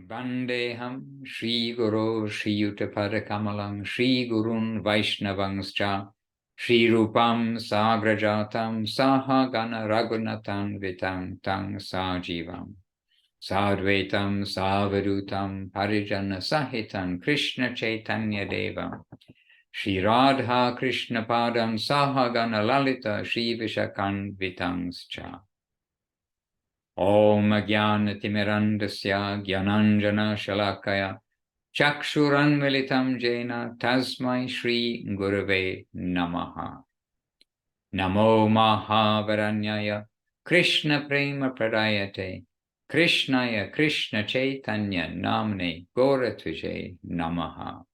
Vandeham Shri Guru Shri Yuttapada Kamalam Shri Gurun Vaishnavangscha Shri Rupam Sagrajatam Saha Gana Raghunathan Vitam Tang Sajivam Sadvaitam Savadutam Parijana Sahitam Krishna Chaitanya Devam Shri Radha Krishna Padam Saha Gana Lalita Shri Vishakan Vitangscha Om Jnana-timirandasya Jnananjana Shalakaya Chakshuranmilitam Jena Tasmai Shri Gurave Namaha Namo Mahavaranyaya Krishna Prema Pradayate Krishnaya Krishna Chaitanya Namne Goratvije Namaha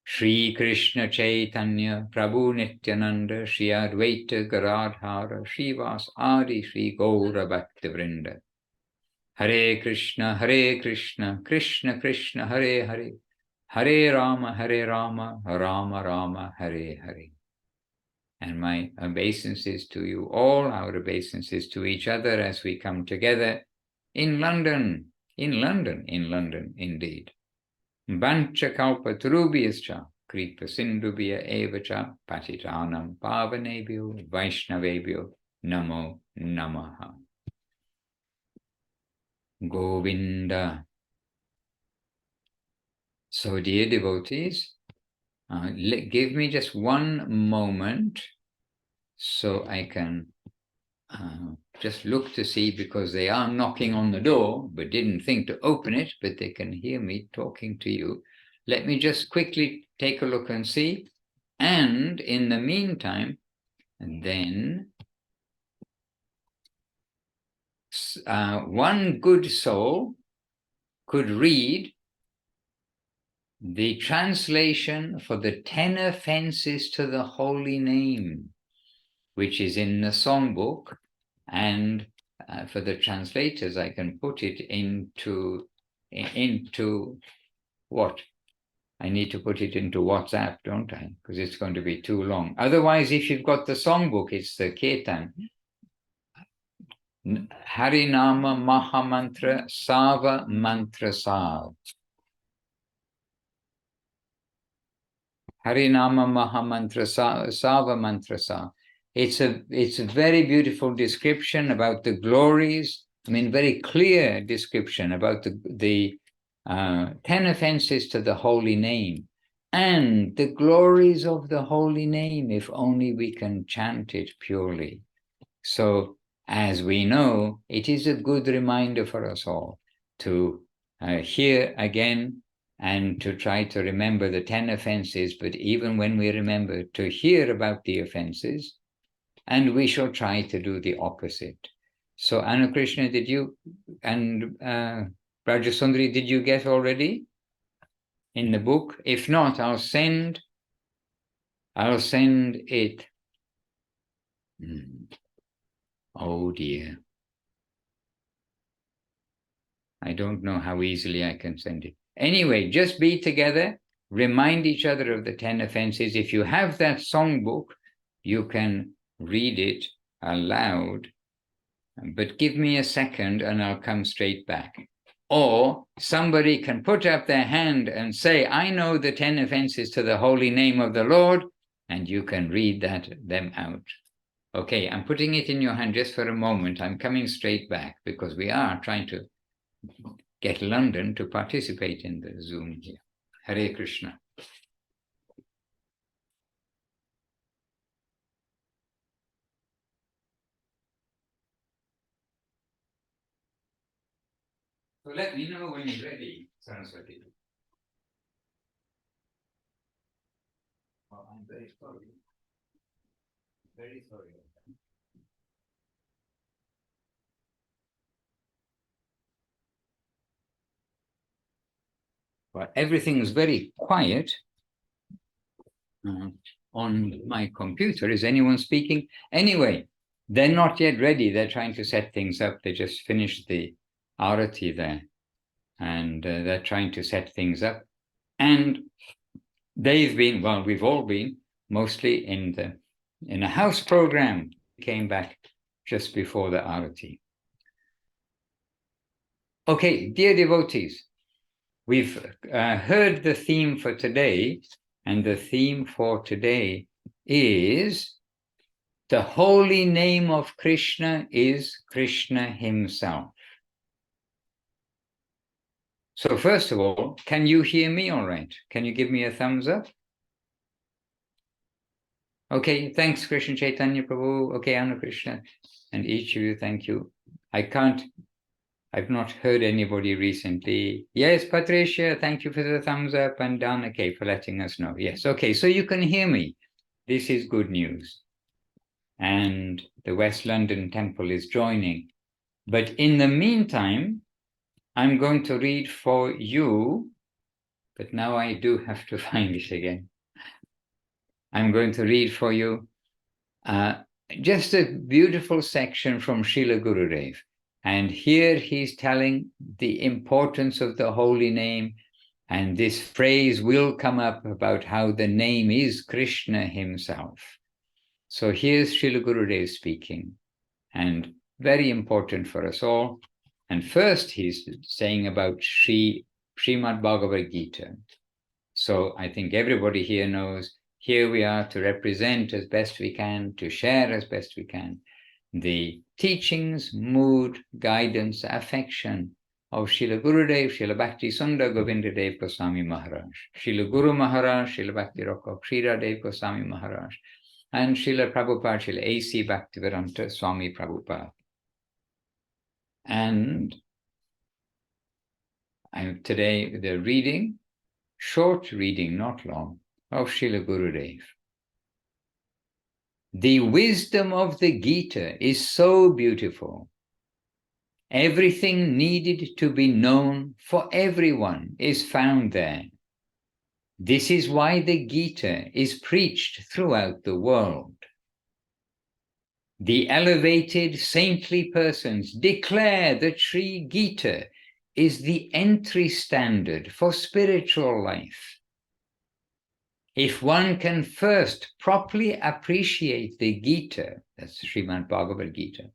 Shri Krishna Chaitanya Prabhu Nityananda Shri Advaita Garadhara Shivas Adi Shri Gaura Bhaktivinoda Hare Krishna Krishna Krishna Hare Hare Hare Rama Rama Rama Hare Hare. And my obeisances to you all, our obeisances to each other as we come together in London indeed. Bancha kalpatarubhyascha kripa sindhubhya evacha patitanam pavanebhyo vaishnavebhyo namo namaha. Govinda. So dear devotees, give me just one moment so I can just look to see, because they are knocking on the door, but didn't think to open it, but they can hear me talking to you. Let me just quickly take a look and see. And in the meantime, then one good soul could read the translation for the 10 offenses to the holy name, which is in the songbook, and for the translators, I can put it into what? I need to put it into WhatsApp, don't I? Because it's going to be too long. Otherwise, if you've got the songbook, it's the Kirtan. Harinama Mahamantra Sava Mantra Sav. Harinama Mahamantra Sava Mantra Sav. It's a very beautiful description about the glories. I mean, very clear description about the 10 offenses to the holy name and the glories of the holy name, if only we can chant it purely. So, as we know, it is a good reminder for us all to hear again and to try to remember the 10 offenses, but even when we remember, to hear about the offenses, and we shall try to do the opposite. So, Anna Krishna, did you, and Rajasundari, did you get already in the book? If not, I'll send it. Oh dear. I don't know how easily I can send it. Anyway, just be together, remind each other of the 10 offenses. If you have that songbook, you can read it aloud, but give me a second and I'll come straight back. Or somebody can put up their hand and say, I know the 10 offenses to the holy name of the Lord, and you can read them out. Okay, I'm putting it in your hand just for a moment. I'm coming straight back because we are trying to get London to participate in the Zoom here. Hare Krishna. So let me know when you're ready, Saraswati. Oh, I'm very sorry. Very sorry. But everything's very quiet on my computer. Is anyone speaking? Anyway, they're not yet ready. They're trying to set things up. They just finished the arati there, and they're trying to set things up. And they've been, well, we've all been mostly in a house program. Came back just before the arati. Okay, dear devotees, we've heard the theme for today, and the theme for today is the holy name of Krishna is Krishna himself. So first of all, can you hear me all right? Can you give me a thumbs up? Okay, thanks, Krishna Chaitanya Prabhu. Okay, Anna Krishna, and each of you, thank you. I've not heard anybody recently. Yes, Patricia, thank you for the thumbs up, and Dana K for letting us know. Yes, okay, so you can hear me. This is good news. And the West London Temple is joining. But in the meantime, I'm going to read for you, but now I do have to find it again. I'm going to read for you just a beautiful section from Srila Gurudev. And here he's telling the importance of the holy name. And this phrase will come up about how the name is Krishna himself. So here's Srila Gurudev speaking, and very important for us all. And first he's saying about Srimad Bhagavad Gita. So I think everybody here knows, here we are to represent as best we can, to share as best we can, the teachings, mood, guidance, affection of Srila Gurudev, Srila Bhakti Sundar Govindadev Goswami Maharaj, Srila Guru Maharaj, Srila Bhakti Rakha Kshiradeva Goswami Maharaj, and Srila Prabhupada, Srila A.C. Bhaktivedanta Swami Prabhupada. And today the reading, short reading, not long, of Srila Gurudev. The wisdom of the Gita is so beautiful. Everything needed to be known for everyone is found there. This is why the Gita is preached throughout the world. The elevated saintly persons declare that Sri Gita is the entry standard for spiritual life. If one can first properly appreciate the Gita, that's Srimad Bhagavad Gita,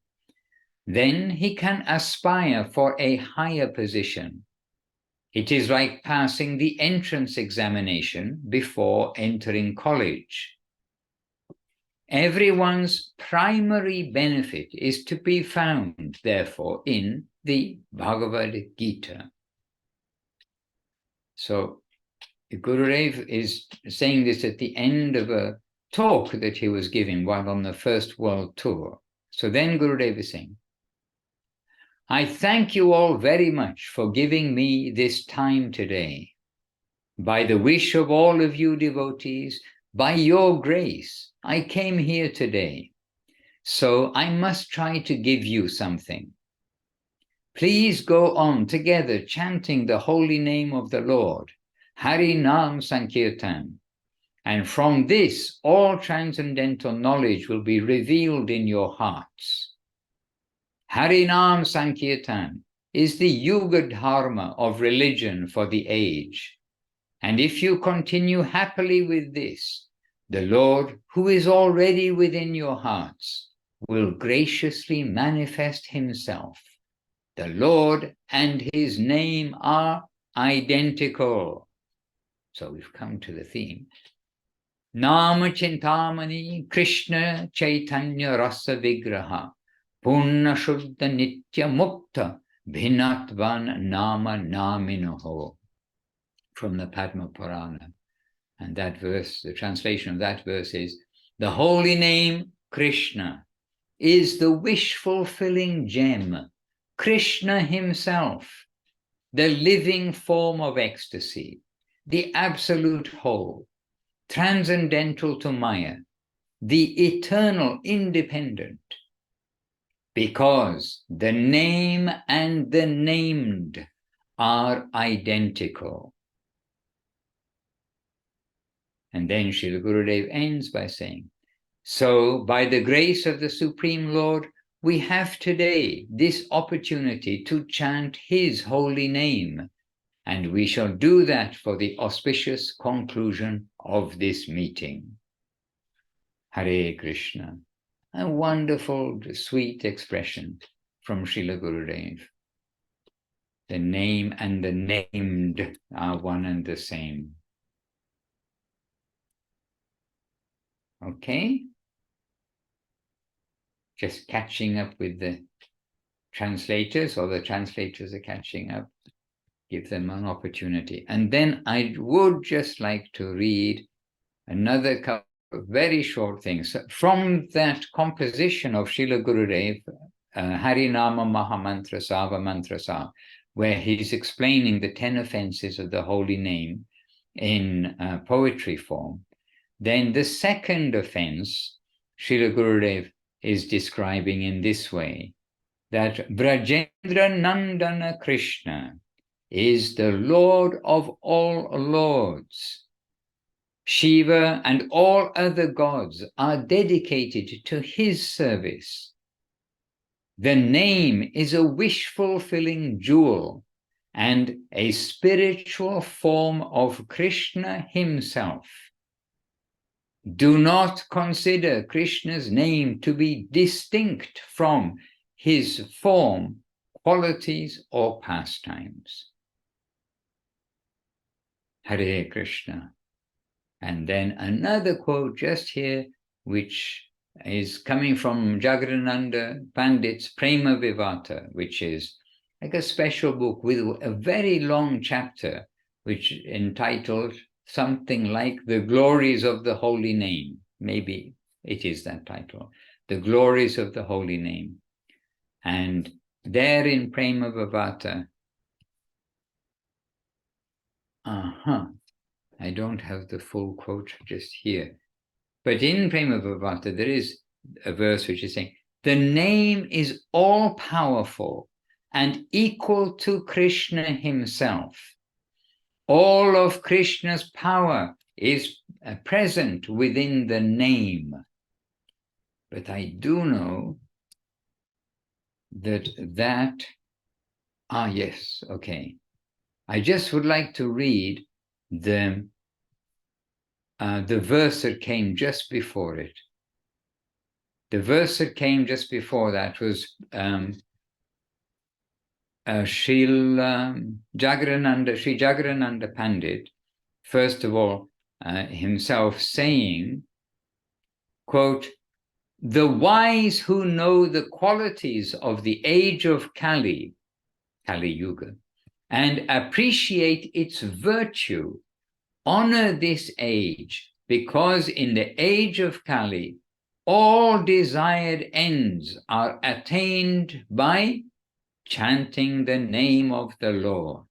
then he can aspire for a higher position. It is like passing the entrance examination before entering college. Everyone's primary benefit is to be found, therefore, in the Bhagavad Gita. So Gurudev is saying this at the end of a talk that he was giving while on the First World Tour. So then Gurudev is saying, I thank you all very much for giving me this time today. By the wish of all of you devotees, by your grace, I came here today. So I must try to give you something. Please go on together chanting the holy name of the Lord, Hari Nam Sankirtan. And from this, all transcendental knowledge will be revealed in your hearts. Harinam Sankirtan is the Yuga Dharma of religion for the age. And if you continue happily with this, the Lord, who is already within your hearts, will graciously manifest himself. The Lord and his name are identical. So we've come to the theme. Nama Chintamani Krishna Chaitanya Rasa Vigraha Punna Shuddha Nitya Mukta Bhinatvan Nama Naminoho, from the Padma Purana. And that verse, the translation of that verse is, the holy name Krishna is the wish-fulfilling gem, Krishna himself, the living form of ecstasy, the absolute whole, transcendental to Maya, the eternal independent, because the name and the named are identical. And then Srila Gurudev ends by saying, so by the grace of the Supreme Lord, we have today this opportunity to chant his holy name, and we shall do that for the auspicious conclusion of this meeting. Hare Krishna. A wonderful, sweet expression from Srila Gurudev. The name and the named are one and the same. Okay? Just catching up with the translators, or the translators are catching up. Give them an opportunity. And then I would just like to read another couple of very short things from that composition of Srila Gurudev, Harinama Mahamantra Sava Mantra Sa, where he's explaining the 10 offenses of the holy name in poetry form. Then the second offense, Srila Gurudev is describing in this way, that Brajendra Nandana Krishna is the Lord of all lords. Shiva and all other gods are dedicated to his service. The name is a wish-fulfilling jewel and a spiritual form of Krishna himself. Do not consider Krishna's name to be distinct from his form, qualities, or pastimes. Hare Krishna. And then another quote just here, which is coming from Jagadananda Pandit's Prema Vivata, which is like a special book with a very long chapter, which entitled something like The Glories of the Holy Name. Maybe it is that title, The Glories of the Holy Name. And there in Prema Vivata, I don't have the full quote just here. But in Prema Vivata, there is a verse which is saying, the name is all-powerful and equal to Krishna himself. All of Krishna's power is present within the name. But I do know that yes, okay. I just would like to read the verse that came just before it. The verse that came just before that was Sri Jagadananda Pandit, first of all, himself saying, quote, the wise who know the qualities of the age of Kali, Kali Yuga, and appreciate its virtue, honor this age, because in the age of Kali, all desired ends are attained by chanting the name of the Lord.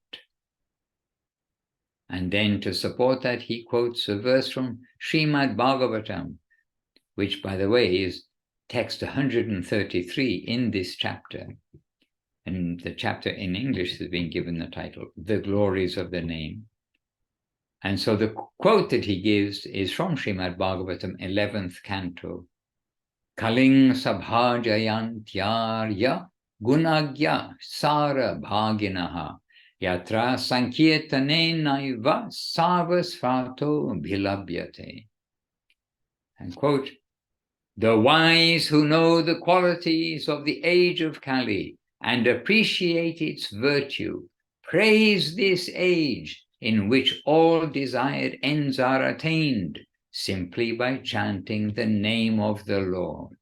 And then to support that, he quotes a verse from Srimad Bhagavatam, which, by the way, is text 133 in this chapter. And the chapter in English has been given the title, The Glories of the Name. And so the quote that he gives is from Srimad Bhagavatam, 11th canto. Kaling sabhajayantyarya gunagya sara bhaginaha yatra sankirtanenaiva savasvato bhilabhyate. And quote, the wise who know the qualities of the age of Kali and appreciate its virtue praise this age in which all desired ends are attained simply by chanting the name of the Lord.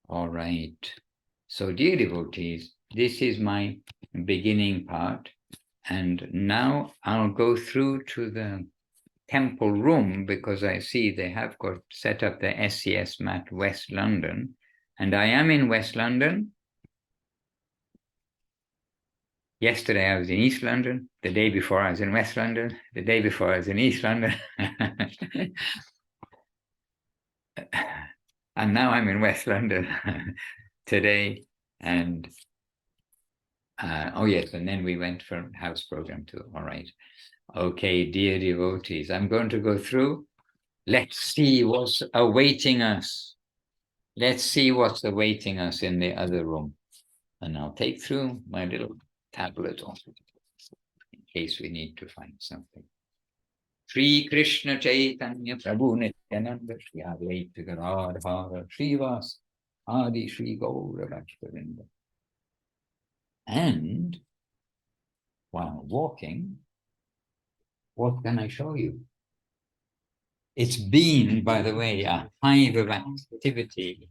All right. So, dear devotees, this is my beginning part. And now I'll go through to the temple room, because I see they have got set up the SCS mat West London. And I am in West London. Yesterday I was in East London, the day before I was in West London, the day before I was in East London. And now I'm in West London today. And, oh yes, and then we went for a house program too, all right. Okay, dear devotees, I'm going to go through. Let's see what's awaiting us. Let's see what's awaiting us in the other room. And I'll take through my little tablet also, in case we need to find something. Shri Krishna Chaitanya Prabhu Nityananda Shri Advaita Gadadhara Srivas Adi Shri Gaura Bhaktavrinda. And while walking, what can I show you? It's been, by the way, a hive of activity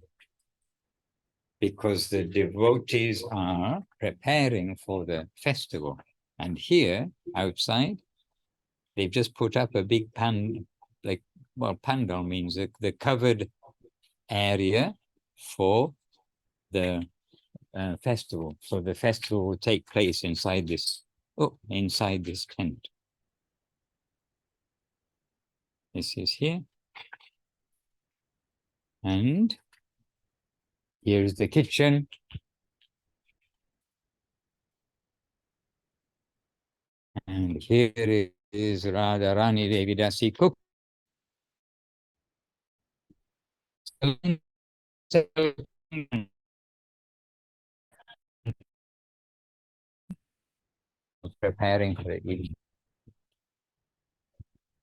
because the devotees are preparing for the festival. And here, outside, they've just put up a big pandal means the covered area for the festival. So the festival will take place inside this tent. This is here. And here's the kitchen. And here is Radharani Devi Dasi cook. Preparing for the evening.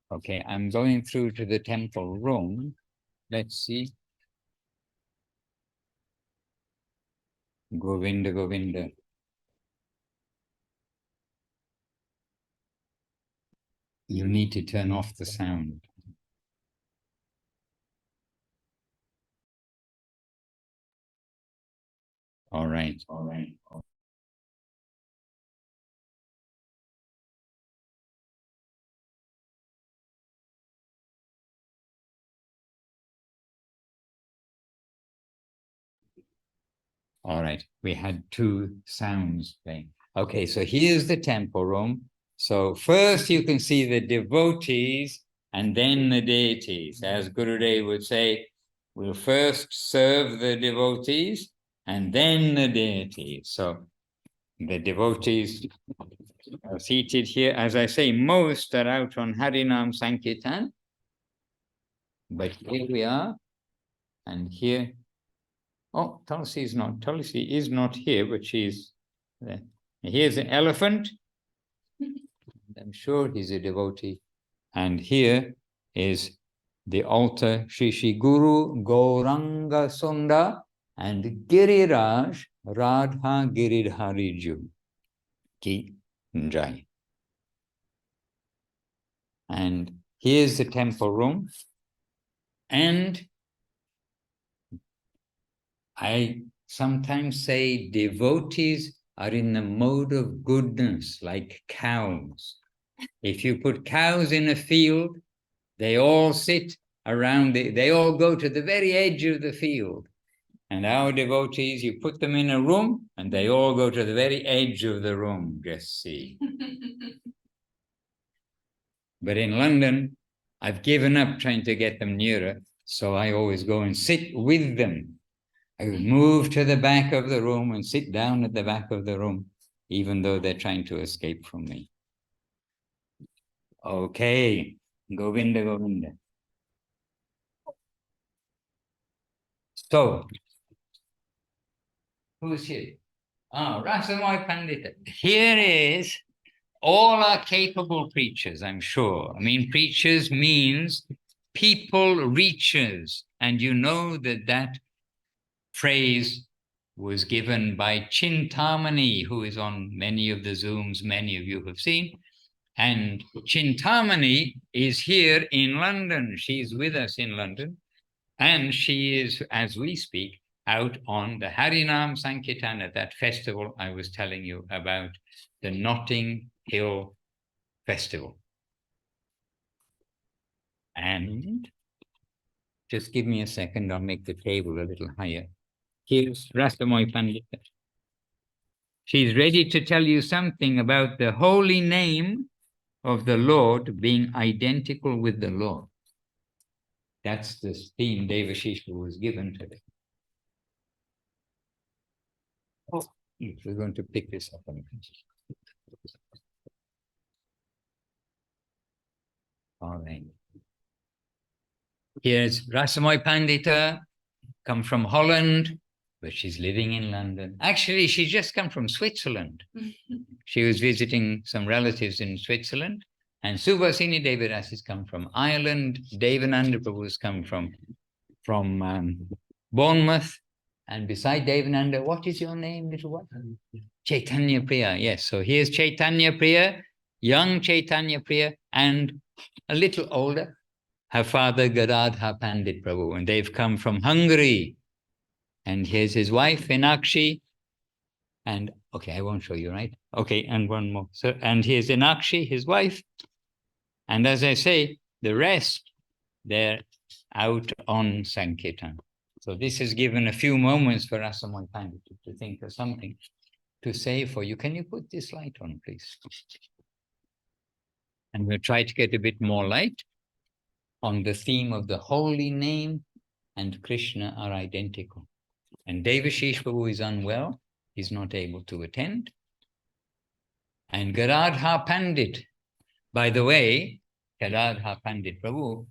Okay, I'm going through to the temple room. Let's see. Govinda, Govinda. You need to turn off the sound. All right, all right. All right, we had two sounds playing. Okay, so here's the temple room. So first you can see the devotees and then the deities. As Gurudev would say, we'll first serve the devotees and then the deities. So the devotees are seated here. As I say, most are out on Harinam Sankirtan. But here we are, and here. Oh, Tulsi is not here, but she's there. Here's an elephant. I'm sure he's a devotee. And here is the altar, Shri Guru Gauranga Sunda and Giriraj Radha Giridhariju Ki Jai. And here's the temple room. And I sometimes say devotees are in the mode of goodness, like cows. If you put cows in a field, they all sit around they all go to the very edge of the field. And our devotees, you put them in a room and they all go to the very edge of the room, just see. But in London, I've given up trying to get them nearer, so I always go and sit with them. I would move to the back of the room and sit down at the back of the room, even though they're trying to escape from me. Okay, Govinda, Govinda. So, who's here? Ah, Rasamai Pandita. Here is all are capable preachers, I'm sure. I mean, preachers means people reachers. And you know that phrase was given by Chintamani, who is on many of the Zooms many of you have seen. And Chintamani is here in London. She's with us in London. And she is, as we speak, out on the Harinam Sankirtan at that festival I was telling you about, the Notting Hill Festival. And just give me a second, I'll make the table a little higher. Here's Rastamoy Pandita. She's ready to tell you something about the holy name of the Lord being identical with the Lord. That's the theme Devashisha was given today. Oh, we're going to pick this up. All right. Here's Rasamoy Pandita, come from Holland, but she's living in London. Actually, she's just come from Switzerland. She was visiting some relatives in Switzerland. And Subhasini Devidas has come from Ireland. Devananda Prabhu has come from Bournemouth. And beside Devananda, what is your name, little one? Chaitanya Priya. Yes, so here's Chaitanya Priya, young Chaitanya Priya, and a little older, her father Gadadhar Pandit Prabhu, and they've come from Hungary. And here's his wife, Inakshi. And okay, I won't show you, right? Okay, and one more. So, and here's Inakshi, his wife. And as I say, the rest, they're out on Sankirtan. So this has given a few moments for Rasamon Pandit to think of something to say for you. Can you put this light on, please? And we'll try to get a bit more light on the theme of the holy name and Krishna are identical. And Devashish Prabhu is unwell. He's not able to attend. And Gadadhar Pandit, by the way, Gadadhar Pandit Prabhu,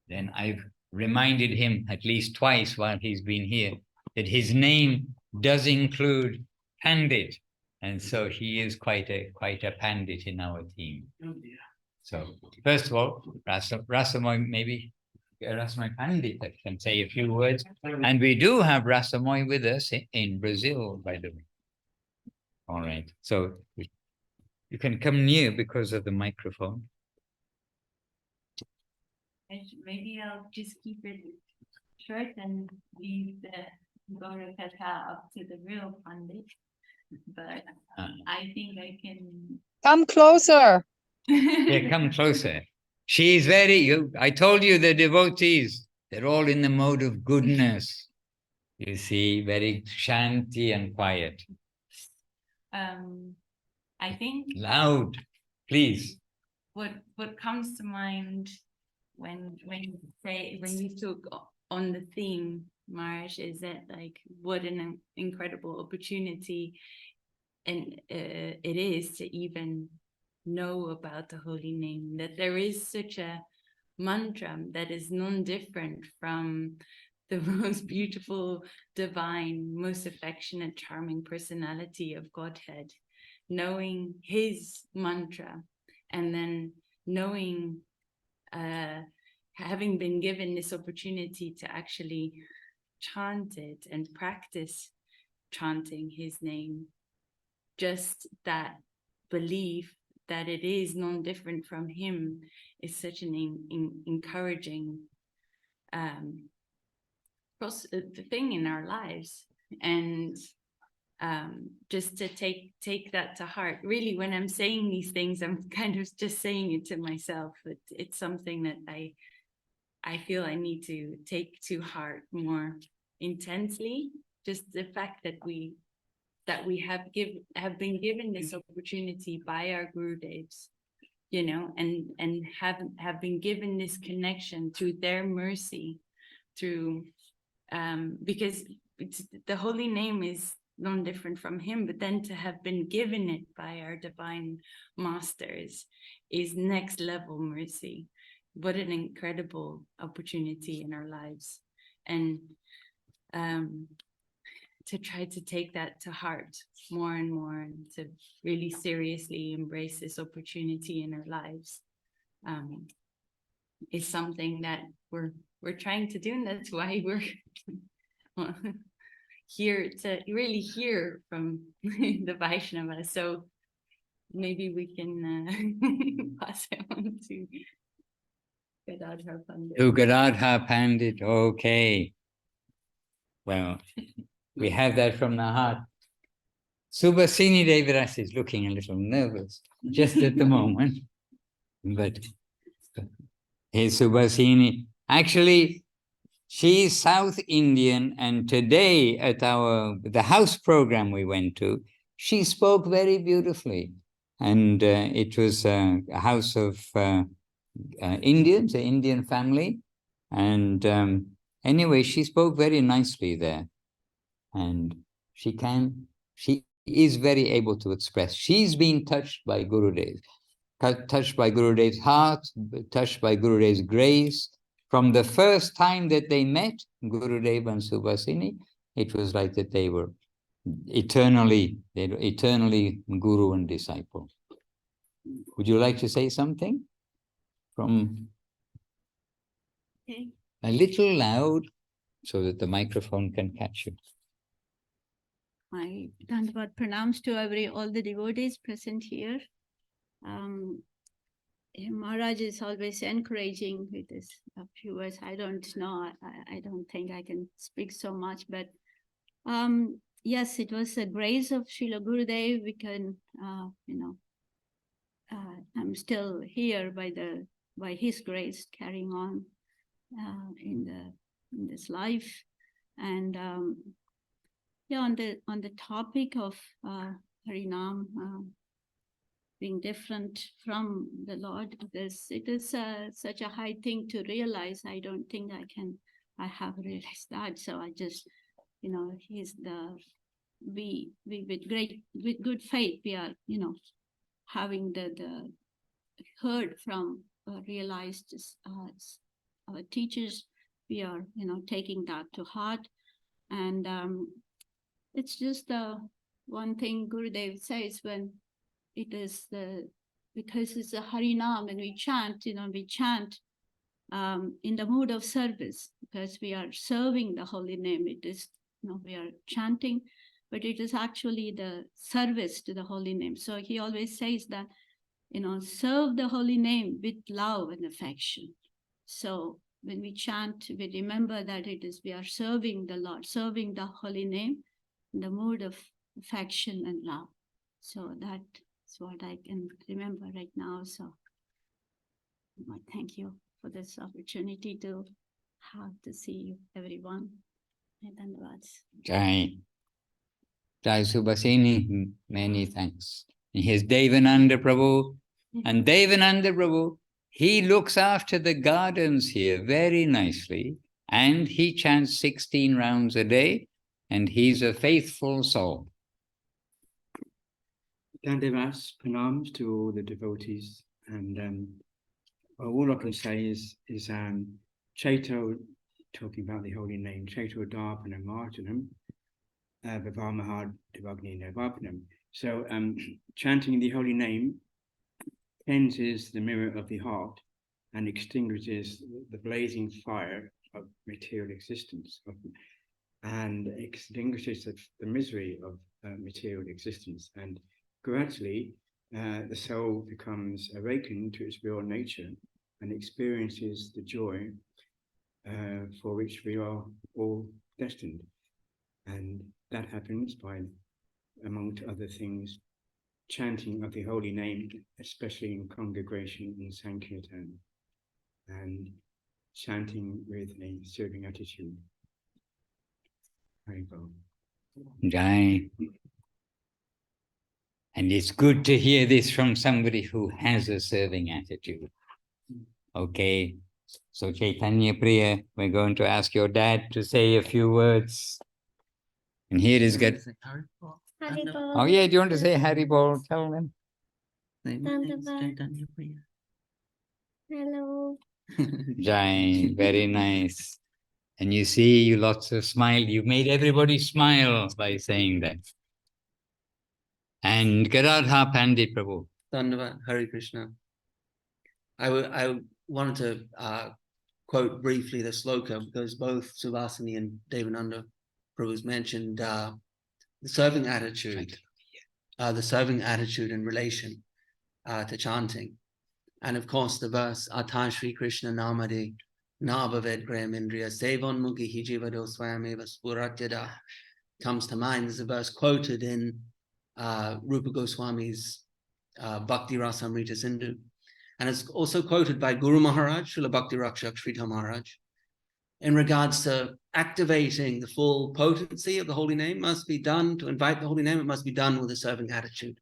then I've reminded him at least twice while he's been here that his name does include Pandit. And so he is quite a Pandit in our team. Oh, dear. So first of all, Rasamoy, maybe Rasamoy Pandit can say a few words. And we do have Rasamoy with us in Brazil, by the way. All right. So you can come near because of the microphone. Maybe I'll just keep it short and leave the Gaura Katha up to the real Pandit. But I think I can... Come closer. Yeah, come closer. She's I told you the devotees, they're all in the mode of goodness. You see, very shanti and quiet. I think... Loud, please. What comes to mind when you took on the theme, Maharaj, is that like what an incredible opportunity and it is to even know about the holy name, that there is such a mantra that is non-different from the most beautiful, divine, most affectionate, charming personality of Godhead. Knowing his mantra and then knowing, having been given this opportunity to actually chant it and practice chanting his name, just that belief that it is non-different from him is such an encouraging thing in our lives. And just to take that to heart. Really, when I'm saying these things, I'm kind of just saying it to myself. It's something that I feel I need to take to heart more intensely. Just the fact that we have been given this opportunity by our Gurudevs, you know, and have been given this connection through their mercy, through because the holy name is non-different from him, but then to have been given it by our divine masters is next level mercy. What an incredible opportunity in our lives. And to try to take that to heart more and more, and to really seriously embrace this opportunity in our lives is something that we're trying to do, and that's why we're here to really hear from the Vaishnavas. So maybe we can pass it on to Gadadhar Pandit. To Gadadhar Pandit, okay. Well, we have that from the heart. Subhasini Devaras is looking a little nervous just at the moment. But hey, Subhasini, actually, she's South Indian, and today at the house program we went to, she spoke very beautifully. And it was a house of Indians, an Indian family. And anyway, she spoke very nicely there. And she is very able to express. She's been touched by Gurudev, touched by Gurudev's heart, touched by Gurudev's grace. From the first time that they met, Gurudev and Subhasini, it was like that they were eternally Guru and disciple. Would you like to say something? Okay. A little loud so that the microphone can catch you. My Dandavat pranams to all the devotees present here. Maharaj is always encouraging with this few words. I don't know. I don't think I can speak so much, but yes, it was the grace of Srila Gurudev. We can, I'm still here by his grace, carrying on in this life, and on the topic of Harinam. Being different from the Lord, it is such a high thing to realize. I don't think I have realized that. So I just, he's we with good faith, we are, having the heard from realized our teachers, we are, taking that to heart. And it's just the one thing Gurudev says when it is because it's a Harinam and we chant, we chant in the mood of service because we are serving the holy name. It is, we are chanting, but it is actually the service to the holy name. So he always says that, serve the holy name with love and affection. So when we chant, we remember that we are serving the Lord, serving the holy name in the mood of affection and love. So that's what I can remember right now. So thank you for this opportunity to have to see everyone. And Jai. Jai Subhasini, many thanks. And here's Devananda Prabhu. And Devananda Prabhu, he looks after the gardens here very nicely. And he chants 16 rounds a day. And he's a faithful soul. Dandavas, pranams to all the devotees. And all I can say is Chaito, talking about the holy name, Chaito Darpanam Martinam, Vavamahad Devagni Navapanam. So chanting the holy name cleanses the mirror of the heart and extinguishes the blazing fire of material existence and extinguishes the misery of material existence. And gradually, the soul becomes awakened to its real nature and experiences the joy for which we are all destined. And that happens by, among other things, chanting of the holy name, especially in congregation in Sankirtan, and chanting with a serving attitude. Jai. And it's good to hear this from somebody who has a serving attitude. Okay, so Chaitanya Priya, we're going to ask your dad to say a few words. And here is good. Oh yeah, do you want to say Haribol? Tell them. Hello. Jai, very nice. And you see, you lots of smile. You made everybody smile by saying that. And Gadadha Pandit Prabhu. Dandava, Hare Krishna. I wanted to quote briefly the sloka because both Subhasini and Devananda Prabhu's mentioned the serving attitude in relation to chanting. And of course, the verse, Atan Shri Krishna Namade Nabhaved Graham Indriya Sevon Mugi Hijivado Swayameva Spuratyada comes to mind. There's a verse quoted in Rupa Goswami's Bhakti Rasamrita Sindhu. And it's also quoted by Guru Maharaj, Srila Bhakti Rakshak Sridhar Maharaj, in regards to activating the full potency of the holy name must be done, to invite the holy name, it must be done with a serving attitude.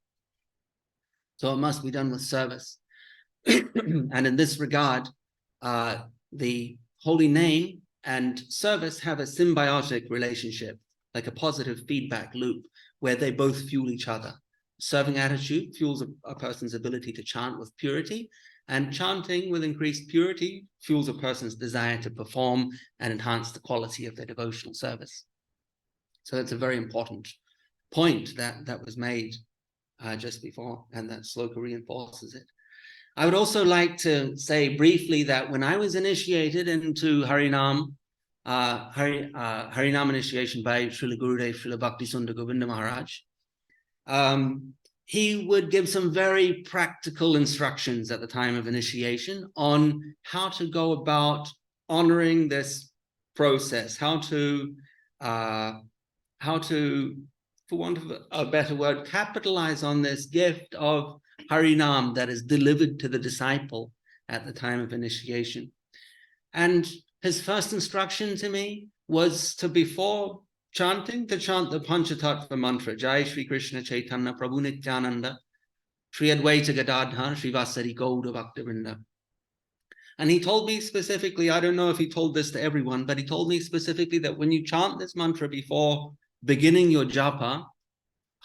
So it must be done with service. And in this regard, the holy name and service have a symbiotic relationship, like a positive feedback loop, where they both fuel each other. Serving attitude fuels a person's ability to chant with purity, and chanting with increased purity fuels a person's desire to perform and enhance the quality of their devotional service. So that's a very important point that was made just before, and that sloka reinforces it. I would also like to say briefly that when I was initiated into Harinam, Harinam initiation by Srila Gurudev, Srila Bhakti Sundar Govinda Maharaj, he would give some very practical instructions at the time of initiation on how to go about honoring this process, how to, for want of a better word, capitalize on this gift of Harinam that is delivered to the disciple at the time of initiation. And his first instruction to me was to, before chanting, to chant the Panchatattva mantra, Jai Shri Krishna Chaitanya Prabhu Nityananda, Shri Advaita Gadadhar, Shri Vasari Gauda Bhaktivinoda. And he told me specifically, I don't know if he told this to everyone, but he told me specifically that when you chant this mantra before beginning your japa,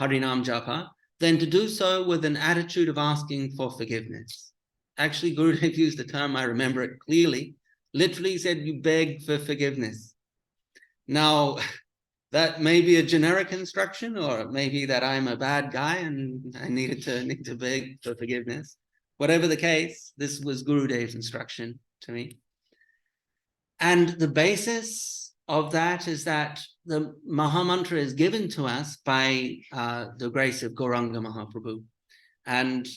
Harinam japa, then to do so with an attitude of asking for forgiveness. Actually, Gurudev used the term, I remember it clearly, literally said, you beg for forgiveness. Now, that may be a generic instruction, or it may be that I'm a bad guy and I need to beg for forgiveness. Whatever the case, this was Gurudev's instruction to me. And the basis of that is that the Mahamantra is given to us by the grace of Gauranga Mahaprabhu. And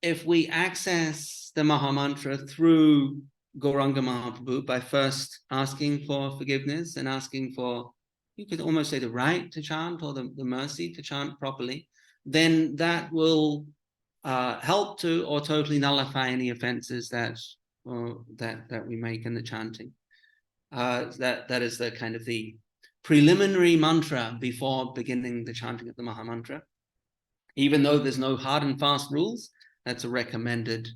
if we access the Mahamantra through Gauranga Mahaprabhu by first asking for forgiveness and asking for, you could almost say, the right to chant or the mercy to chant properly, then that will help to or totally nullify any offenses that we make in the chanting. That is the kind of the preliminary mantra before beginning the chanting of the Mahamantra. Even though there's no hard and fast rules, that's a recommended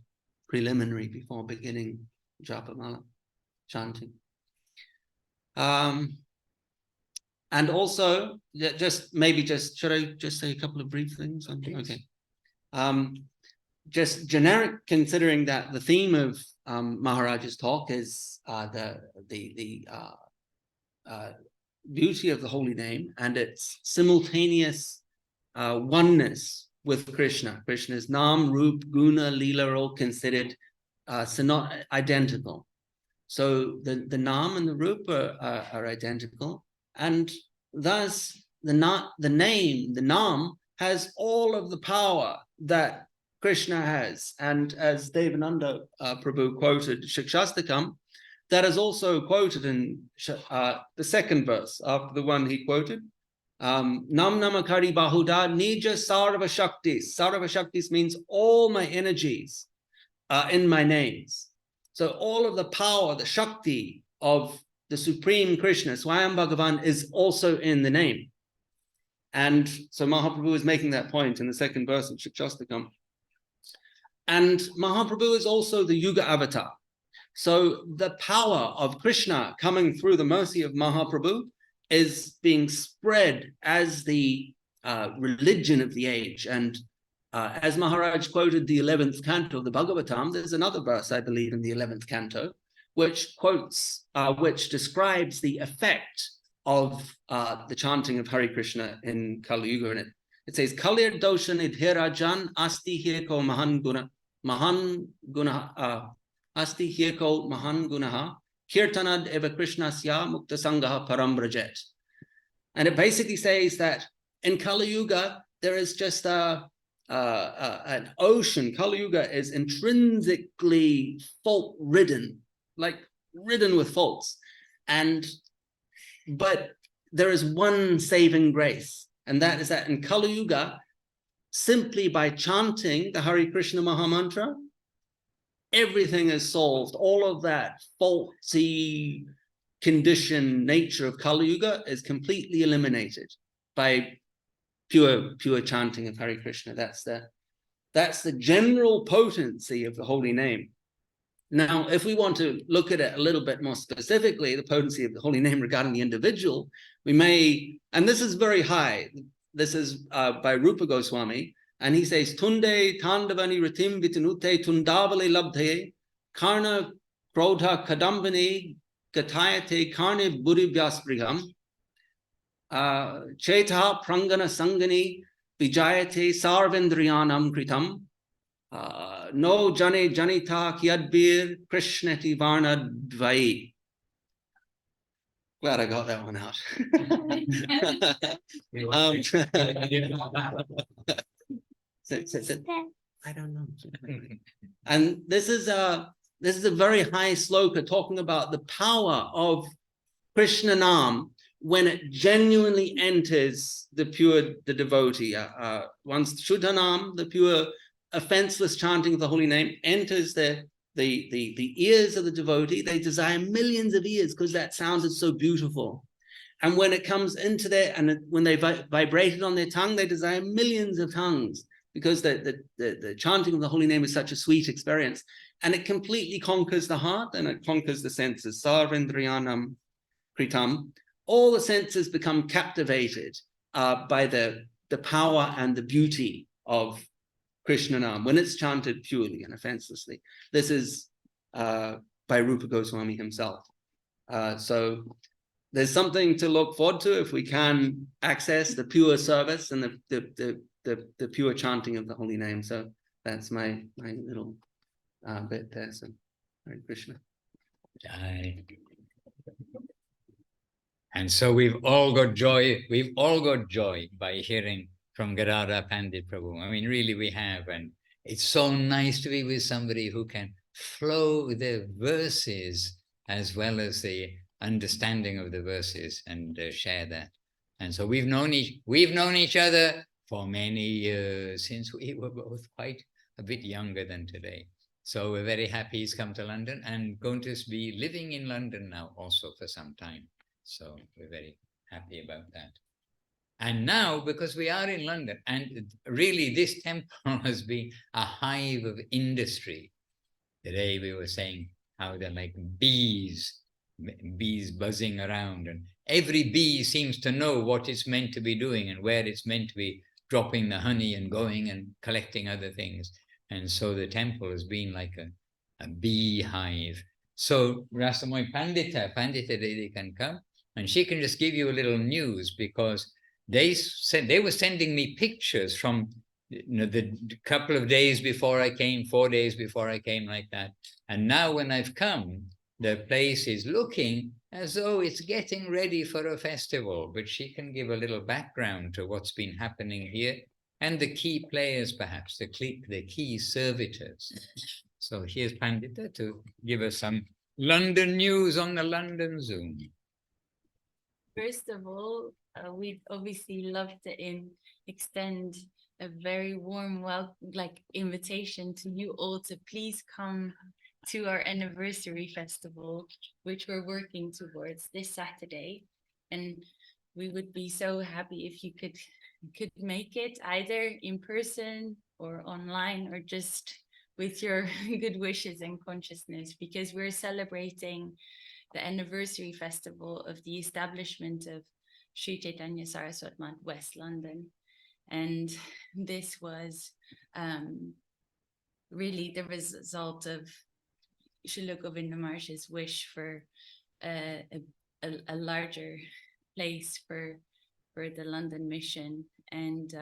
preliminary before beginning Japamala chanting. And also, should I just say a couple of brief things? Okay. Just generic, considering that the theme of Maharaj's talk is the beauty of the holy name and its simultaneous oneness with Krishna. Krishna's Nam, Rup, Guna, Leela are all considered identical. So the Nam and the Rup are identical, and thus the name, the Nam, has all of the power that Krishna has. And as Devananda Prabhu quoted Shikshastakam, that is also quoted in the second verse after the one he quoted. Nam namakari bahuda nija sarva shaktis. Sarva shaktis means all my energies in my names. So all of the power, the Shakti of the Supreme Krishna, Swayam Bhagavan, is also in the name. And so Mahaprabhu is making that point in the second verse of Shikshastakam. And Mahaprabhu is also the Yuga avatar. So the power of Krishna coming through the mercy of Mahaprabhu is being spread as the religion of the age. And as Maharaj quoted the 11th canto of the Bhagavatam, there's another verse, I believe, in the 11th canto, which describes the effect of the chanting of Hare Krishna in Kali Yuga. And it says, Kalir dosha nidhirajan asti hirko mahan guna asti hirko mahan gunaha kirtanad eva krishnasya mukta sangaha parambrajet. And it basically says that in Kali Yuga, there is just an ocean. Kali Yuga is intrinsically fault-ridden, like ridden with faults. But there is one saving grace, and that is that in Kali Yuga, simply by chanting the Hare Krishna Mahamantra, everything is solved. All of that faulty condition nature of Kali Yuga is completely eliminated by pure chanting of Hare Krishna. That's the general potency of the holy name. Now, if we want to look at it a little bit more specifically, the potency of the holy name regarding the individual, we may, and this is very high. This is by Rupa Goswami, and he says, Tunde Tandavani Ritim Vitinute Tundavale Labdhe Karna Krodha Kadambani Gatayate Karne Buri Vyaspriham Cheta Prangana Sangani Vijayate Sarvendriyanam Kritam No Jane Janita Kyadbir Krishnati Varna Dvai. Glad I got that one out. I don't know. And this is a very high sloka talking about the power of Krishna Nam when it genuinely enters the devotee. Once Shuddha Nam, the pure, offenseless chanting of the holy name, enters the ears of the devotee, they desire millions of ears because that sound is so beautiful. And when it comes into there, and when they vibrate it on their tongue, they desire millions of tongues because the chanting of the holy name is such a sweet experience. And it completely conquers the heart and it conquers the senses. Sarvendriyanam Kritam. All the senses become captivated by the power and the beauty of Krishna Nam when it's chanted purely and offenselessly. This is by Rupa Goswami himself. So there's something to look forward to if we can access the pure service and the pure chanting of the holy name. So that's my little bit there. So Hare Krishna. And so we've all got joy by hearing from Gadadhar Pandit Prabhu. I mean, really we have. And it's so nice to be with somebody who can flow the verses as well as the understanding of the verses and share that. And so we've known each other for many years, since we were both quite a bit younger than today. So we're very happy he's come to London and going to be living in London now also for some time. So we're very happy about that. And now, because we are in London, and really this temple has been a hive of industry. Today we were saying how they're like bees buzzing around, and every bee seems to know what it's meant to be doing and where it's meant to be dropping the honey and going and collecting other things. And so the temple has been like a beehive. So Rasamoy Pandita Lady can come and she can just give you a little news, because they said they were sending me pictures from the couple of days before I came, 4 days before I came, like that. And now when I've come, the place is looking as though it's getting ready for a festival, but she can give a little background to what's been happening here and the key players, perhaps, the key servitors. So here's Pandita to give us some London news on the London Zoom. First of all, we'd obviously love to extend a very warm invitation to you all to please come to our anniversary festival, which we're working towards this Saturday. And we would be so happy if you could make it either in person or online, or just with your good wishes and consciousness, because we're celebrating the anniversary festival of the establishment of Sri Chaitanya Saraswat Math, West London. And this was really the result of Srila Govinda Maharaj's wish for a larger place for the London mission. And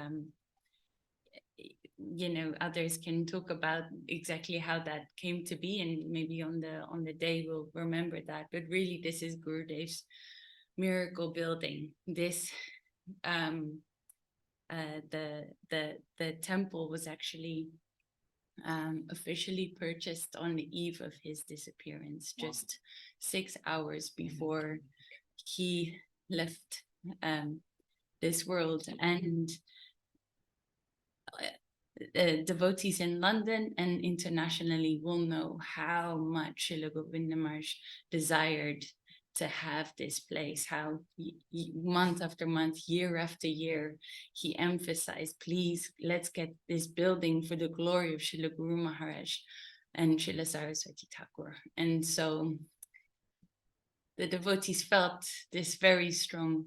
others can talk about exactly how that came to be, and maybe on the day we'll remember that. But really, this is Gurudev's miracle building. This the temple was actually officially purchased on the eve of his disappearance, just 6 hours before he left this world. And devotees in London and internationally will know how much Srila Govinda Maharaj desired to have this place, how month after month, year after year, he emphasized, please, let's get this building for the glory of Srila Guru Maharaj and Srila Saraswati Thakur. And so the devotees felt this very strong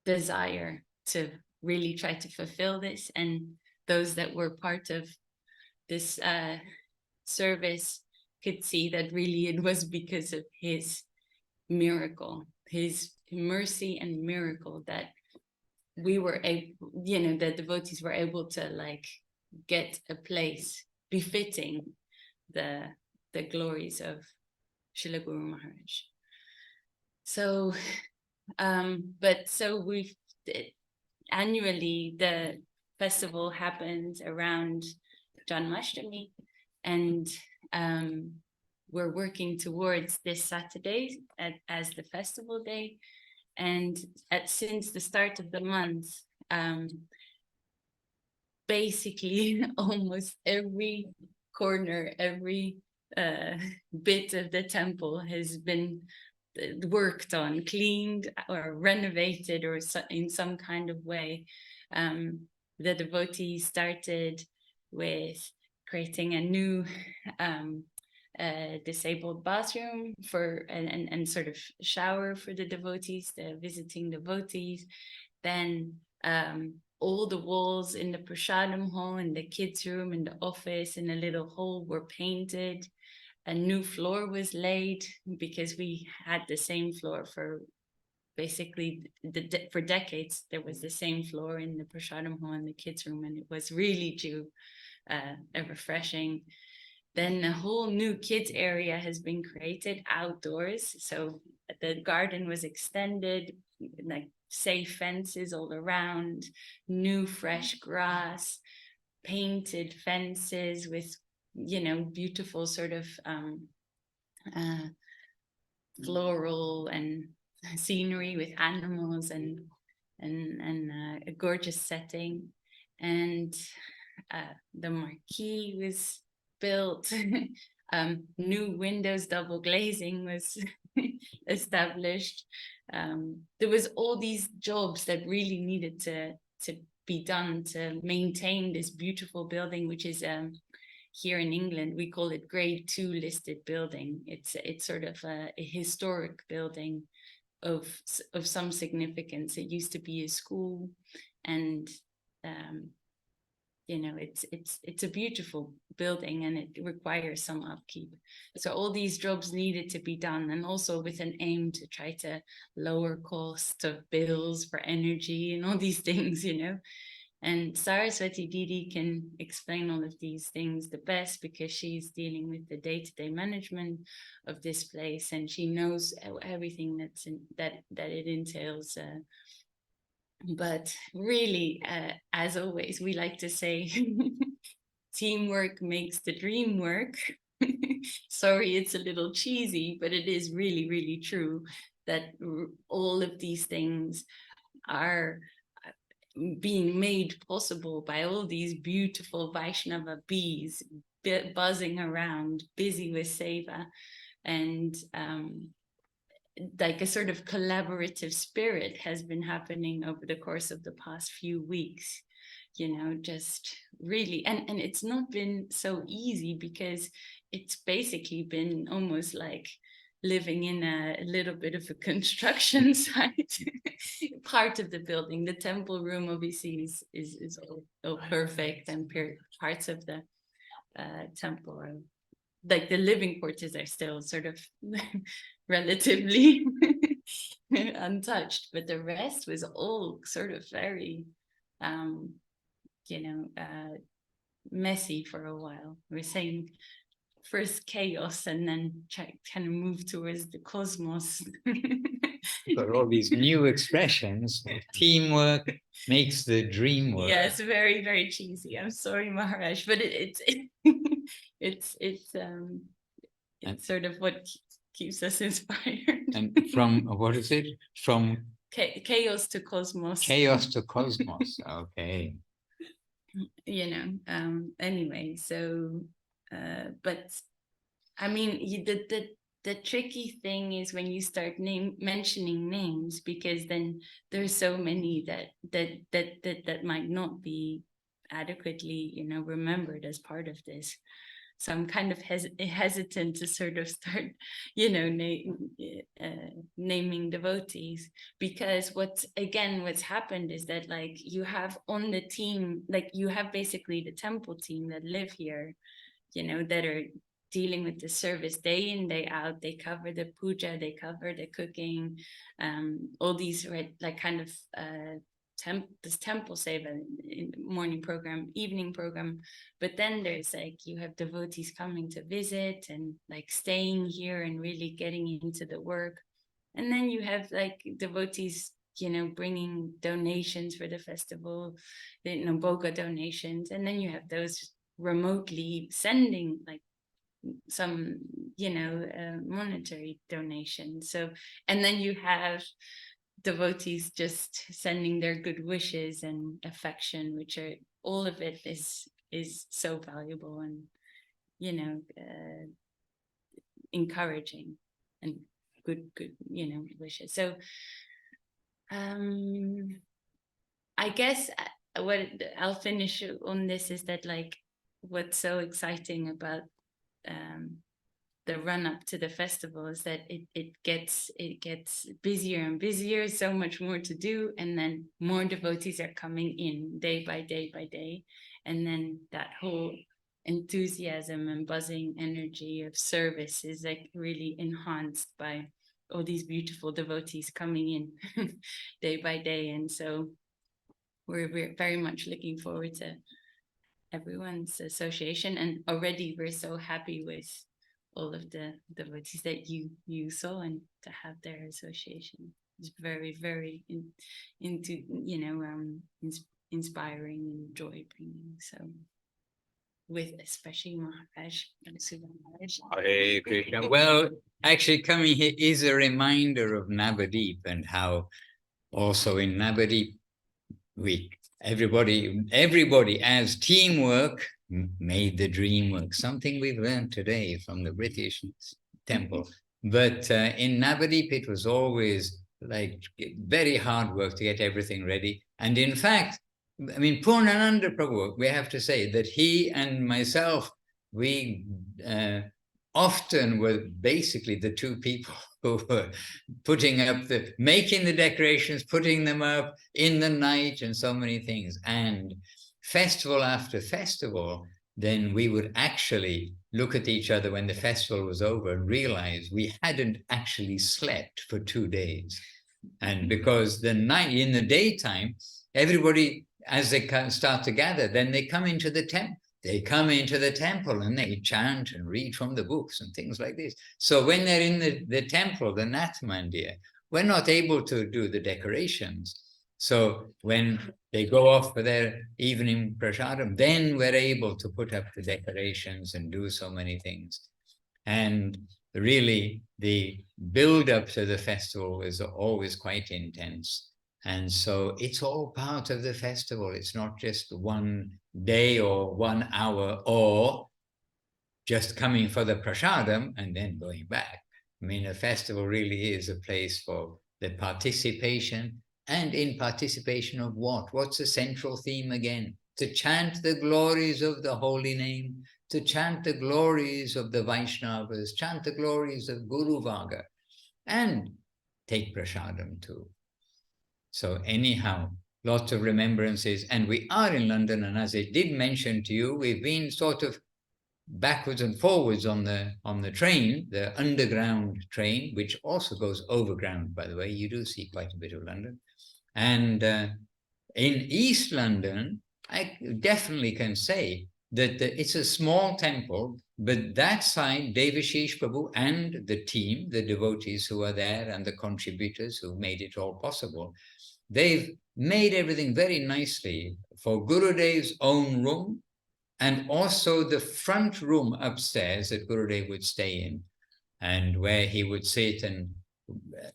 desire to really try to fulfill this. And those that were part of this service could see that really it was because of his miracle, his mercy and miracle, that we were able, the devotees were able to get a place befitting the glories of Srila Guru Maharaj. So, but so annually the festival happens around Janmashtami, and we're working towards this Saturday as the festival day. And since the start of the month, basically almost every corner, every bit of the temple has been worked on, cleaned or renovated, or in some kind of way. The devotees started with creating a new disabled bathroom for and sort of shower for the devotees, the visiting devotees. Then all the walls in the prasadam hall, in the kids' room, in the office, in a little hall were painted. A new floor was laid because we had the same floor for basically for decades. There was the same floor in the prasadam hall and the kids' room, and it was really refreshing. Then a whole new kids area has been created outdoors. So the garden was extended, like safe fences all around, new fresh grass, painted fences with, beautiful sort of floral and scenery with animals and a gorgeous setting. And the marquee was built. New windows, double glazing was established. There was all these jobs that really needed to be done to maintain this beautiful building, which is here in England we call it grade 2 listed building. It's sort of a historic building of some significance. It used to be a school, and it's a beautiful building, and it requires some upkeep. So all these jobs needed to be done, and also with an aim to try to lower cost of bills for energy and all these things, And Saraswati Didi can explain all of these things the best, because she's dealing with the day-to-day management of this place, and she knows everything that it entails. But really, as always, we like to say, teamwork makes the dream work. Sorry, it's a little cheesy, but it is really, really true that all of these things are being made possible by all these beautiful Vaishnava bees buzzing around, busy with seva, and like a sort of collaborative spirit has been happening over the course of the past few weeks, just really, and it's not been so easy, because it's basically been almost like living in a little bit of a construction site. Part of the building, the temple room obviously is all perfect, and parts of the temple are, like the living quarters are still sort of relatively untouched, but the rest was all sort of very messy for a while. We're saying first chaos, and then kind of move towards the cosmos. Got all these new expressions. Teamwork makes the dream work. Yes, very, very cheesy. I'm sorry, Maharaj, but it's sort of what keeps us inspired. And from, what is it? From chaos to cosmos. chaos to cosmos. Okay. Anyway, so but I mean, the tricky thing is when you start mentioning names, because then there's so many that might not be adequately remembered as part of this. So I'm kind of hesitant to sort of start naming devotees, because what's happened is that, like, you have on the team, like you have basically the temple team that live here, that are dealing with the service day in, day out. They cover the puja, they cover the cooking, all these kind of this temple seva in morning program, evening program. But then there's you have devotees coming to visit and like staying here and really getting into the work. And then you have like devotees, bringing donations for the festival, Boga donations. And then you have those remotely sending like some, monetary donations. So, and then you have devotees just sending their good wishes and affection, which are all of it is so valuable and, encouraging and good, wishes. So I guess what I'll finish on this is that like what's so exciting about the run up to the festival is that it gets busier and busier, so much more to do, and then more devotees are coming in day by day by day, and then that whole enthusiasm and buzzing energy of service is like really enhanced by all these beautiful devotees coming in day by day. And so we're very much looking forward to everyone's association, and already we're so happy with all of the devotees that you saw, and to have their association is very, very inspiring and joy bringing. So with especially Maharaj and Sudha Maharaj. Hare Krishna. Well, actually coming here is a reminder of Navadip, and how also in Navadip everybody as teamwork made the dream work. Something we've learned today from the British temple. But in Navadip, it was always like very hard work to get everything ready. And in fact, I mean, Purnananda Prabhu, we have to say that he and myself, we often were basically the two people who were making the decorations, putting them up in the night, and so many things. And festival after festival, then we would actually look at each other when the festival was over and realize we hadn't actually slept for 2 days. And because in the daytime, everybody, as they start to gather, then they come into the temple. They come into the temple and they chant and read from the books and things like this. So when they're in the temple, the Nath Mandir, we're not able to do the decorations. So when they go off for their evening prasadam, then we're able to put up the decorations and do so many things. And really, the build-up to the festival is always quite intense. And so it's all part of the festival. It's not just 1 day or 1 hour, or just coming for the prasadam and then going back. I mean, a festival really is a place for the participation. And in participation of what? What's the central theme again? To chant the glories of the holy name, to chant the glories of the Vaishnavas, chant the glories of Guru Varga, and take prasadam too. So anyhow, lots of remembrances. And we are in London, and as I did mention to you, we've been sort of backwards and forwards on the train, the underground train, which also goes overground, by the way. You do see quite a bit of London. And in East London, I definitely can say that it's a small temple, but that side, Devashish Prabhu and the team, the devotees who are there and the contributors who made it all possible, they've made everything very nicely for Gurudev's own room, and also the front room upstairs that Gurudev would stay in, and where he would sit, and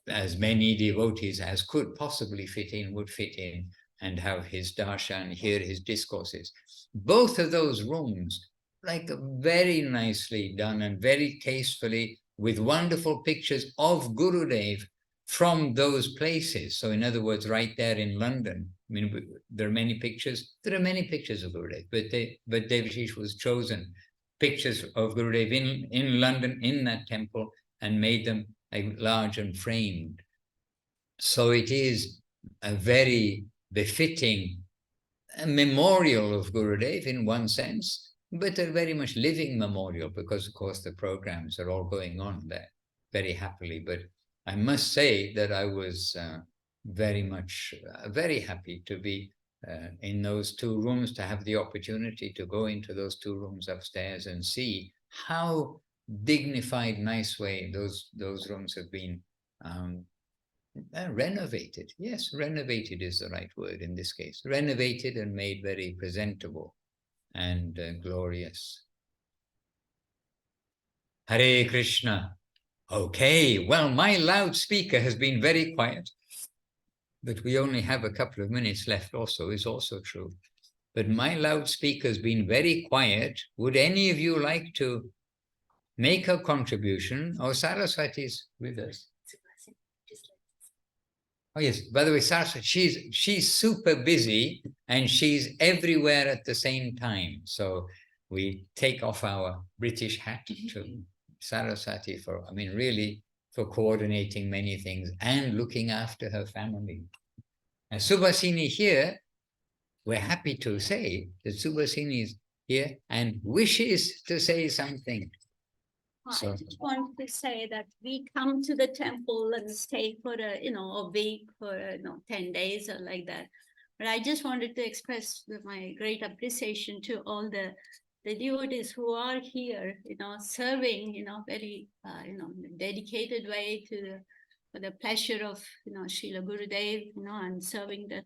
as many devotees as could possibly fit in would fit in and have his darshan, hear his discourses. Both of those rooms, like very nicely done and very tastefully, with wonderful pictures of Gurudev from those places. So in other words, right there in London, I mean, there are many pictures. There are many pictures of Gurudev, but Devashish was chosen pictures of Gurudev in London, in that temple, and made them large and framed. So it is a very befitting memorial of Gurudev in one sense, but a very much living memorial, because of course the programs are all going on there very happily. But I must say that I was very happy to be in those 2 rooms, to have the opportunity to go into those 2 rooms upstairs and see how dignified, nice way those rooms have been renovated. Yes, renovated is the right word in this case. Renovated and made very presentable and glorious. Hare Krishna. Okay, well, my loudspeaker has been very quiet, but we only have a couple of minutes left also, is also true. But my loudspeaker has been very quiet. Would any of you like to make a contribution? Oh, Saraswati's with us. Oh yes, by the way, Saraswati, she's super busy and she's everywhere at the same time. So we take off our British hat to Saraswati for, I mean, really for coordinating many things and looking after her family. And Subhasini here, we're happy to say that Subhasini is here and wishes to say something. So, I just wanted to say that we come to the temple and stay for a week for 10 days or like that. But I just wanted to express my great appreciation to all the devotees who are here, serving, very, dedicated way for the pleasure of, Srila Gurudev, and serving the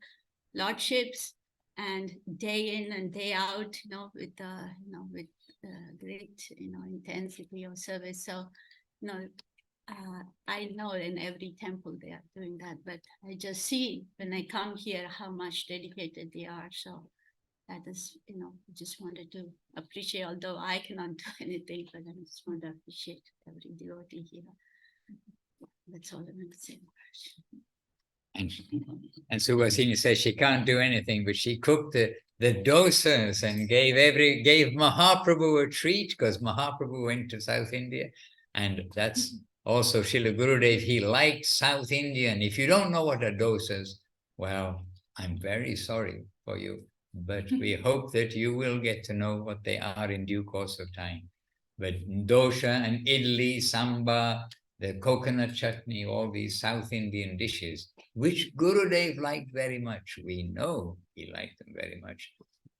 lordships and day in and day out, with great, intensity of service. So, I know in every temple they are doing that, but I just see when I come here how much dedicated they are. So that is, I just wanted to appreciate, although I cannot do anything, but I just want to appreciate every devotee here. That's all I'm going to say. And Subhasini says she can't do anything, but she cooked the dosas and gave Mahaprabhu a treat, because Mahaprabhu went to South India. And that's also Srila Gurudev, he liked South India. And if you don't know what are dosas, well, I'm very sorry for you. But we hope that you will get to know what they are in due course of time. But dosha and idli, sambar, the coconut chutney, all these South Indian dishes, which Gurudev liked very much. We know he liked them very much.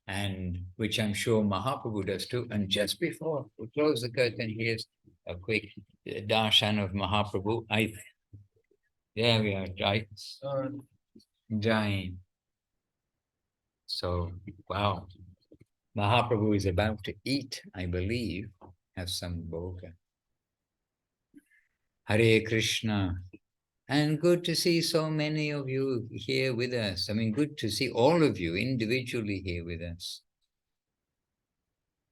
And which I'm sure Mahaprabhu does too. And just before we close the curtain, here's a quick darshan of Mahaprabhu. There we are, Jai. Jai. So, wow. Mahaprabhu is about to eat, I believe, have some bhoga. Hare Krishna. And good to see so many of you here with us. I mean, good to see all of you individually here with us.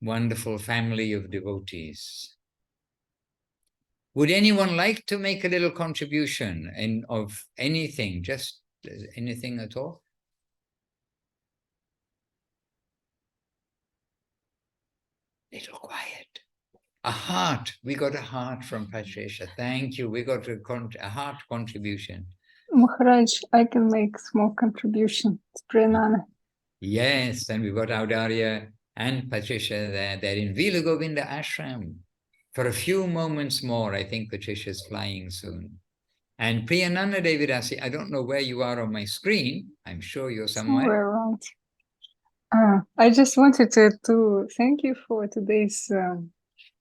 Wonderful family of devotees. Would anyone like to make a little contribution of anything, just anything at all? Little quiet. A heart. We got a heart from Patricia. Thank you. We got a heart contribution. Maharaj, I can make small contribution. It's Pranana. Yes, and we've got Audarya and Patricia there. They're in Vila Govinda Ashram for a few moments more. I think Patricia's flying soon. And Priyananda Devidasi, I don't know where you are on my screen. I'm sure you're somewhere. around. I just wanted to thank you for today's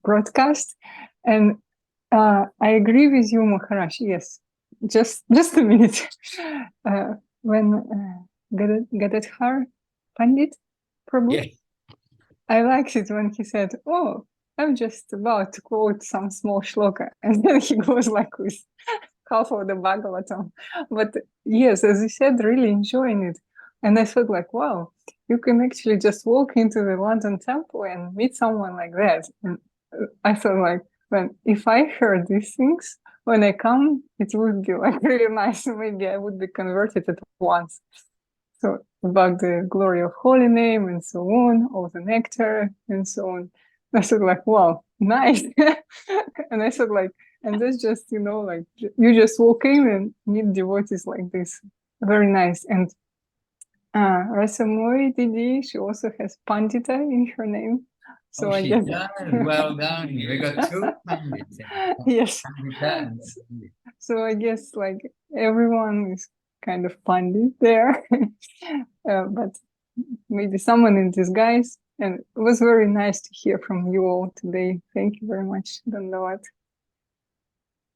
broadcast. And I agree with you, Maharaj. Yes, just a minute. When Gadadhar Pandit Prabhu, Yes. I liked it when he said, "Oh, I'm just about to quote some small shloka," and then he goes like with half of the Bhagavatam. But yes, as you said, really enjoying it. And I thought like, wow, you can actually just walk into the London temple and meet someone like that. And I thought like, when if I heard these things, when I come, it would be like really nice. Maybe I would be converted at once. So about the glory of holy name and so on, all the nectar and so on. I thought like, wow, nice. And I thought like, and that's just, like you just walk in and meet devotees like this. Very nice. And Rasamoi Didi, she also has Pandita in her name. So I guess. Well done. We got two Pandits. Yes. So I guess like everyone is kind of Pandit there. But maybe someone in disguise. And it was very nice to hear from you all today. Thank you very much, Dandavad.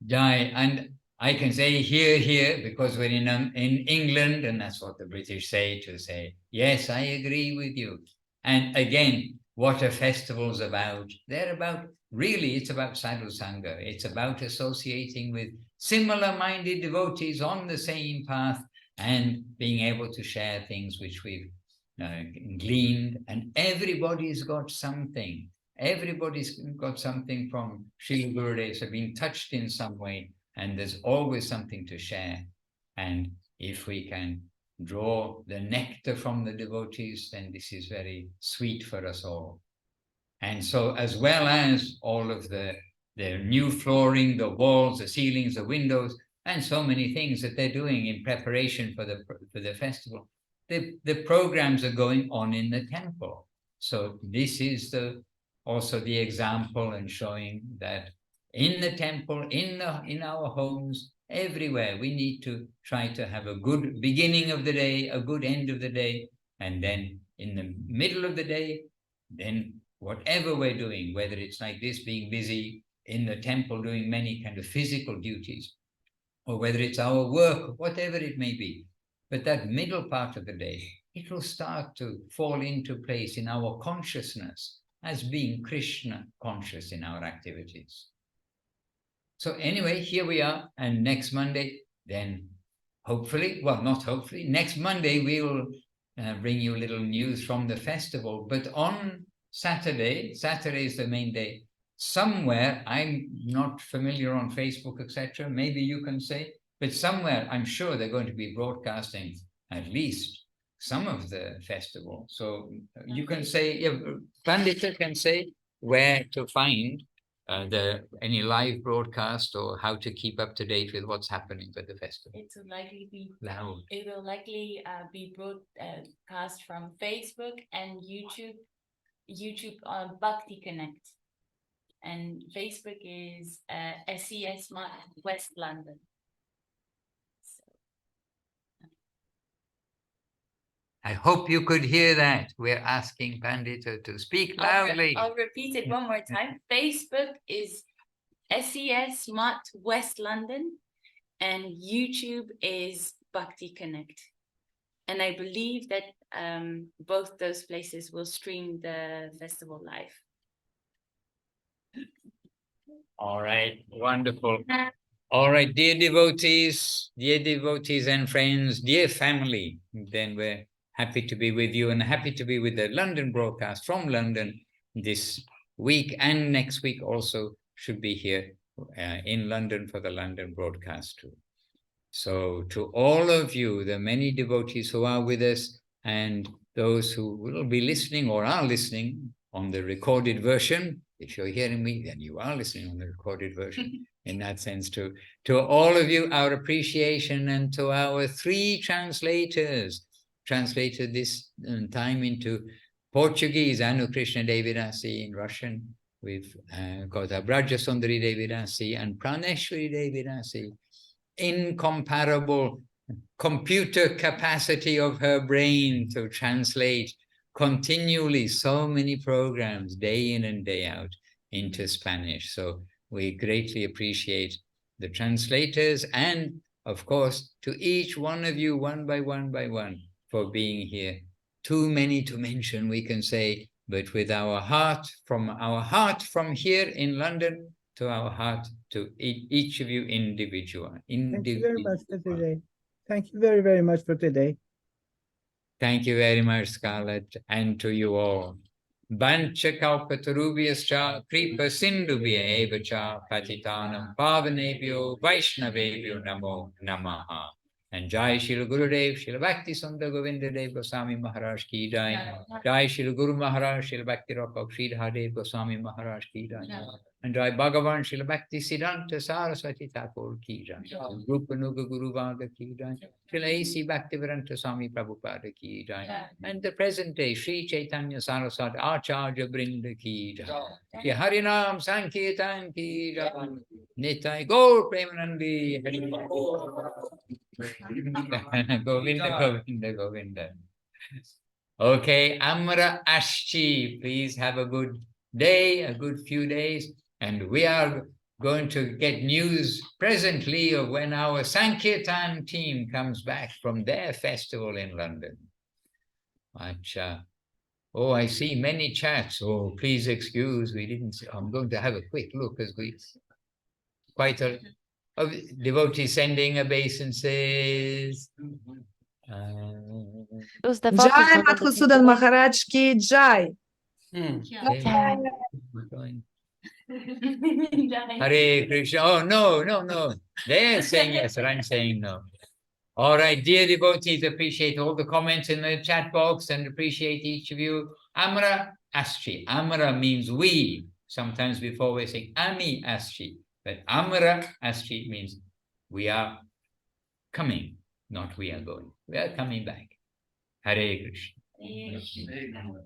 Jai, and I can say here, because we're in England, and that's what the British say, to say, yes, I agree with you. And again, what are festivals about? They're about, really, it's about sadhu sangha. It's about associating with similar-minded devotees on the same path and being able to share things which we've gleaned. And everybody's got something. Everybody's got something from Srila Gurudev, so being touched in some way. And there's always something to share. And if we can draw the nectar from the devotees, then this is very sweet for us all. And so, as well as all of the new flooring, the walls, the ceilings, the windows, and so many things that they're doing in preparation for the festival, the programs are going on in the temple. So this is also the example, and showing that in the temple, in our homes, everywhere, we need to try to have a good beginning of the day, a good end of the day, and then in the middle of the day, then whatever we're doing, whether it's like this, being busy in the temple doing many kind of physical duties, or whether it's our work, whatever it may be, but that middle part of the day, it will start to fall into place in our consciousness as being Krishna conscious in our activities. So anyway, here we are, and next Monday, then hopefully, well, not hopefully, next Monday we will bring you a little news from the festival. But on Saturday is the main day. Somewhere, I'm not familiar on Facebook, etc. Maybe you can say, but somewhere I'm sure they're going to be broadcasting at least some of the festival. So you can say, Pandita can say where to find any live broadcast, or how to keep up to date with what's happening with the festival. It will likely be loud. It will likely be broadcast from Facebook and YouTube. YouTube on Bhakti Connect, and Facebook is SES West London. I hope you could hear that. We're asking Pandita to speak loudly. I'll repeat it one more time. Facebook is SES Smart West London, and YouTube is Bhakti Connect. And I believe that both those places will stream the festival live. All right, wonderful. All right, dear devotees and friends, dear family, then we're happy to be with you, and happy to be with the London broadcast from London this week, and next week also should be here in London for the London broadcast too. So to all of you, the many devotees who are with us, and those who will be listening or are listening on the recorded version, if you're hearing me, then you are listening on the recorded version. In that sense, to all of you, our appreciation, and to our 3 translators, translated this time into Portuguese, Anu Krishna Devidasi in Russian. We've got Abraja Sundari Devidasi and Praneshwari Devidasi. Incomparable computer capacity of her brain to translate continually so many programs day in and day out into Spanish. So we greatly appreciate the translators, and of course to each one of you one by one for being here. Too many to mention, we can say, but with our heart from here in London to our heart to each of you individually. Thank you very much for today. Thank you very, very much for today. Thank you very much, Scarlett, and to you all. Bancha kalpatarubhyascha kripa sindhubhya eva cha patitanam pavanebhyo vaishnavebhyo namo namaha. And Jai Shri Gurudev, Shri Bhakti Sundar Govinda Dev Goswami Maharaj ki Jai. Jai Shri Guru Maharaj, Shri Bhakti Rock Shri Dev Goswami Maharaj ki Jai. And Jai Bhagavan Shri Bhakti Siddhanta Saraswati Thakur ki Jai. Rupa Nuga Guru Vaga ki Jai. Shri A.C. Bhaktivedanta Swami Prabhupada ki Jai. And the present day Shri Chaitanya Saraswati Acharya Brinda ki Jai. Shri Harinam Sankirtan ki Jai. Nitai Gaur Premanandi Govinda, Govinda, Govinda. Okay, Amra Ashchi, please have a good day, a good few days. And we are going to get news presently of when our Sankirtan team comes back from their festival in London. Oh, I see many chats. Oh, please excuse, we didn't see. I'm going to have a quick look as we quite a devotee sending obeisances. Jai Madhusudan Maharaj ki Jai. Hare Krishna. Oh, no. They're saying yes, and I'm saying no. All right, dear devotees, appreciate all the comments in the chat box and appreciate each of you. Amra Aschi. Amra means we. Sometimes before we say Ami Aschi. But Amra Aschi means we are coming, not we are going. We are coming back. Hare Krishna. Hare Krishna.